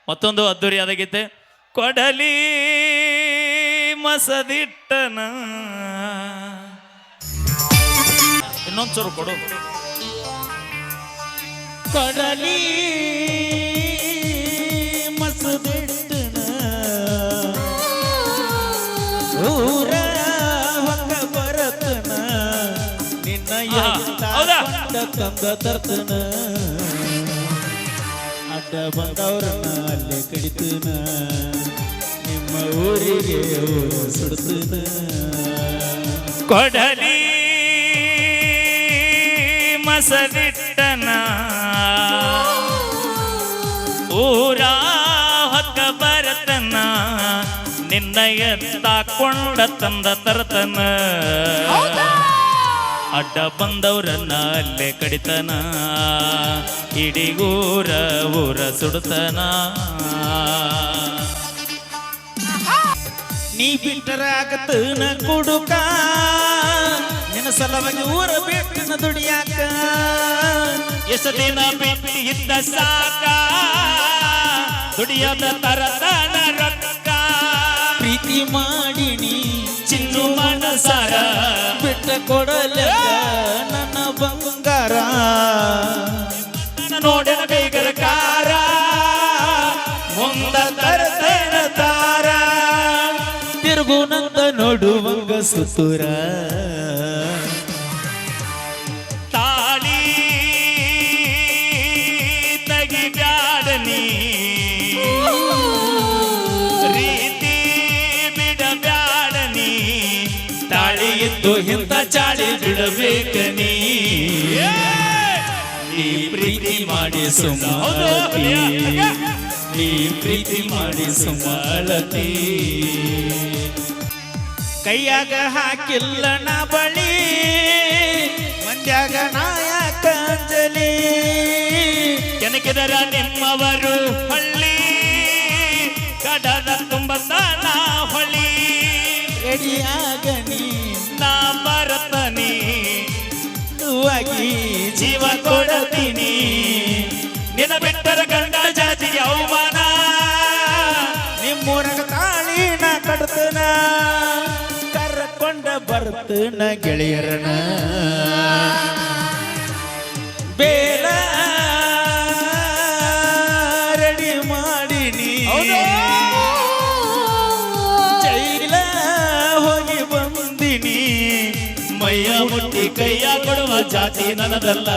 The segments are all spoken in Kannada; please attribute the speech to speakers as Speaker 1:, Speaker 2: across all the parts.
Speaker 1: ಮತ್ತೊಂದು ಅದ್ದೂರಿಯಾದ ಗೀತೆ. ಕೊಡಲಿ ಮಸದಿಟ್ಟನ, ಇನ್ನೊಂದ್ಸರು ಕೊಡು.
Speaker 2: ಕೊಡಲಿ ಮಸದಿಟ್ಟನ ಊರ ಹೊಕ್ಕ ಬರತನ ನಿನ್ನ ತಂದ ತರ್ತನ ಅಡ್ಡ ಬಂದವ್ರನ್ನ ಅಲ್ಲೇ ಕಡಿತನ ನಿಮ್ಮ ಊರಿಗೆ ಸುಡ್ತನ.
Speaker 1: ಕೊಡಲಿ ಮಸದಿಟ್ಟನ ಊರ ಹೊಕ್ಕ ಬರತನ ನಿನ್ನ ಎತ್ತಾಕೊಂಡ ತಂದ ತರ್ತನ ಅಡ್ಡ ಬಂದವ್ರನ್ನ ಅಲ್ಲೇ ಕಡಿತನ ಇಡೀ ಊರ ಸುಡ್ತನ.
Speaker 2: ನೀ ಬಿಟ್ಟರ ಆಗತನ ಕುಡುಕ ನಿನ್ನ ಸಲವಾಗಿ ಊರ ಬಿಟ್ಟಿನ ದುಡಿಯಾಕ
Speaker 1: ಎಷ್ಟು ದಿನ ಬಿಟ್ಟು ಇದ್ದ ಸಾಕ ದುಡಿಯದ ತರತನ ರೊಕ್ಕ
Speaker 2: ಪ್ರೀತಿ ಮಾಡಿನಿ
Speaker 1: ಚಿನ್ನು ಮನಸಾರ
Speaker 2: ಬಿಟ್ಟ ಕೊಡಲ ನನ್ನ ಬಂಗಾರ
Speaker 1: ನೋಡಿನ ಬೇಗರ ಕಾರ ಮುಂದ ತರತನ ತಾರ
Speaker 2: ತಿರುಗುನಂದ ನೋಡುವಂಗ ಸುತುರ
Speaker 1: ತಾಳಿ ತೆಗಿಬ್ಯಾಡನಿ ರೀತಿ ಬಿಡಬ್ಯಾಡನಿ ತಾಳಿ ಇದ್ದು ಹಿಂದ ಚಾಳಿ ಬಿಡಬೇಕ ನೀ ಪ್ರೀತಿ ಮಾಡಿ ಸುಮಾಳತಿ ನೀ ಪ್ರೀತಿ ಮಾಡಿ ಸುಮಾಳತಿ.
Speaker 2: ಕೈಯಾಗ ಹಾಕಿಲ್ಲ ನಾ ಬಳಿ ಮಂದ್ಯಾಗ ನಾಯಕ ಅಂಜಲಿ
Speaker 1: ಕೆನಕಿದರ ನಿಮ್ಮವರು ಹಳ್ಳಿ ಕಡದ ತುಂಬ ತಾನ ಹೊಳಿ
Speaker 2: ರೆಡಿಯಾಗನಿ
Speaker 1: ನಾ ಬರತನಿ
Speaker 2: ನುವಾಗಿ
Speaker 1: ಜೀವ ಕೊಡತೀನಿ ನಿನ್ನ ಬಿಟ್ಟರ ಗಂಡ ಜಾತಿಗೆ ಅವಮಾನ
Speaker 2: ನಿಮ್ಮೂರಗ ತಾಳಿನ ಕಡ್ತನ ಕರ್ಕೊಂಡ ಬರ್ತನ ಗೆಳೆಯರನ ಬೇಲ ರೆಡಿ ಮಾಡಿನಿ ಜೈಲ ಹೋಗಿ ಬಂದಿನಿ
Speaker 1: ಮೈಯ ಮುಟ್ಟಿ ಕೈಯ ಕೊಡುವ ಜಾತಿ ನನ್ನದಲ್ಲ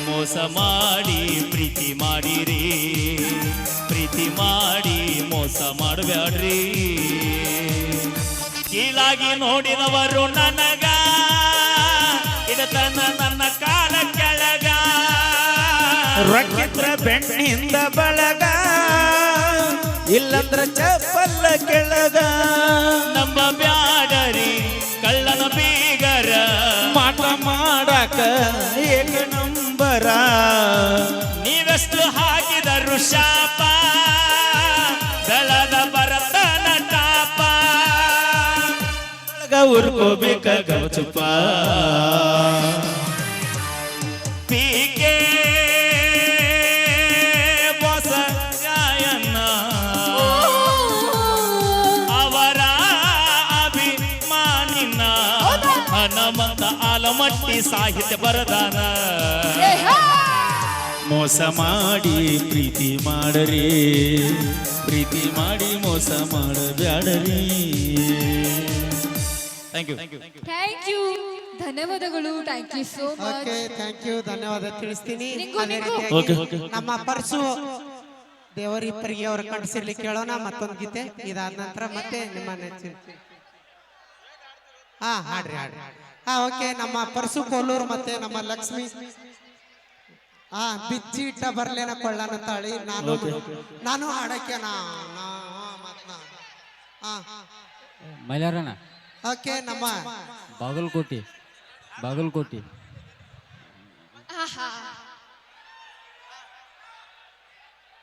Speaker 1: ಮೋಸ ಮಾಡಿ ಪ್ರೀತಿ ಮಾಡಿರಿ ಪ್ರೀತಿ ಮಾಡಿ ಮೋಸ ಮಾಡಬ್ಯಾಡ್ರಿ ಕೀಳಾಗಿ ನೋಡಿದವರು ನನಗ ಇಡತನ ನನ್ನ ಕಾಲ ಕೆಳಗ
Speaker 2: ರೊಕ್ಕಿದ್ರ ಬೆಣ್ಣಿಂದ ಬಳಗ ಇಲ್ಲಂದ್ರ ಚಪ್ಪಲ್ಲ ಕೆಳಗ
Speaker 1: ನಮ್ಮ ಬ್ಯಾಡರಿ ಕಳ್ಳನ ಬೀಗರ
Speaker 2: ಮಾಟ ಮಾಡಾಕ ಏಕ ನಂಬರ
Speaker 1: ನೀವೆಷ್ಟು ಹಾಕಿದರು ಶಾಪ ಬೆಳದ ಬರತನ ಟಾಪ
Speaker 2: ಉರ್ಕೋಬೇಕ ಗವಚುಪ
Speaker 1: ಪೀಕೆ ಬಸ ಗಾಯನ ಅವರ ಅಭಿಮಾನಿನ ಹನುಮಂತ ಆಲಮಟ್ಟಿ ಸಾಹಿತ್ಯ ಬರದಾನ.
Speaker 2: ಮೋಸ ಮಾಡಿ ಪ್ರೀತಿ ಮಾಡರಿ ಪ್ರೀತಿ ಮಾಡಿ ಮೋಸ ಮಾಡಬ್ಯಾಡರಿ.
Speaker 1: Thank you.
Speaker 3: ಥ್ಯಾಂಕ್ ಯು, ಧನ್ಯವಾದಗಳು. Thank you so much.
Speaker 4: Okay, thank you, ಧನ್ಯವಾದ ತಿಳಿಸ್ತೀನಿ. ಅದೇ
Speaker 1: ಓಕೆ,
Speaker 4: ರೀತಿಯಾಗಿ ನಮ್ಮ ಪರ್ಸು ದೇವರಿಬ್ಬರಿಗೆ ಅವ್ರ ಕಂಡಿಸಿರ್ಲಿಕ್ಕೆ ಕೇಳೋಣ ಮತ್ತೊಂದು ಗೀತೆ. ಇದಾದ ನಂತರ ಮತ್ತೆ ನಿಮ್ಮ ನೆಚ್ಚಿನ ಹಾಡ್ರಿ ಹಾಡ್ರಿ. ಓಕೆ, ನಮ್ಮ ಪರ್ಸು ಕೋಲೂರು ಮತ್ತೆ ನಮ್ಮ ಲಕ್ಷ್ಮಿ ಬಿಚ್ಚಿ ಇಟ್ಟ ಬರ್ಲೇನ ಕೊಳ್ಳನ ತಾಳಿ ನಾನು ಹಾಡಕ್ಕೆ
Speaker 5: ಮೈಲಾರಣ್ಣ.
Speaker 4: ಓಕೆ, ನಮ್ಮ
Speaker 5: ಬಾಗಲಕೋಟೆ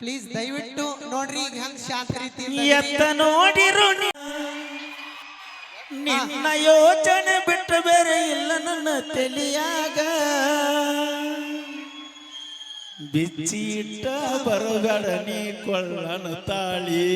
Speaker 4: ಪ್ಲೀಸ್ ದಯವಿಟ್ಟು ನೋಡ್ರಿ ಈಗ ಹೆಂಗ್ ಶಾಂತ ರೀತಿ
Speaker 2: ಎತ್ತ ನೋಡಿರು ನಿನ್ನ ಯೋಚನೆ ಬಿಟ್ಟು ಬೇರೆ ಇಲ್ಲ ನನ್ನ ತಲೆಯಾಗ. ಬಿಚ್ಚಿಟ್ಟ ಬರಬೇಡ ನೀ ಕೊಳ್ಳನ ತಾಳಿ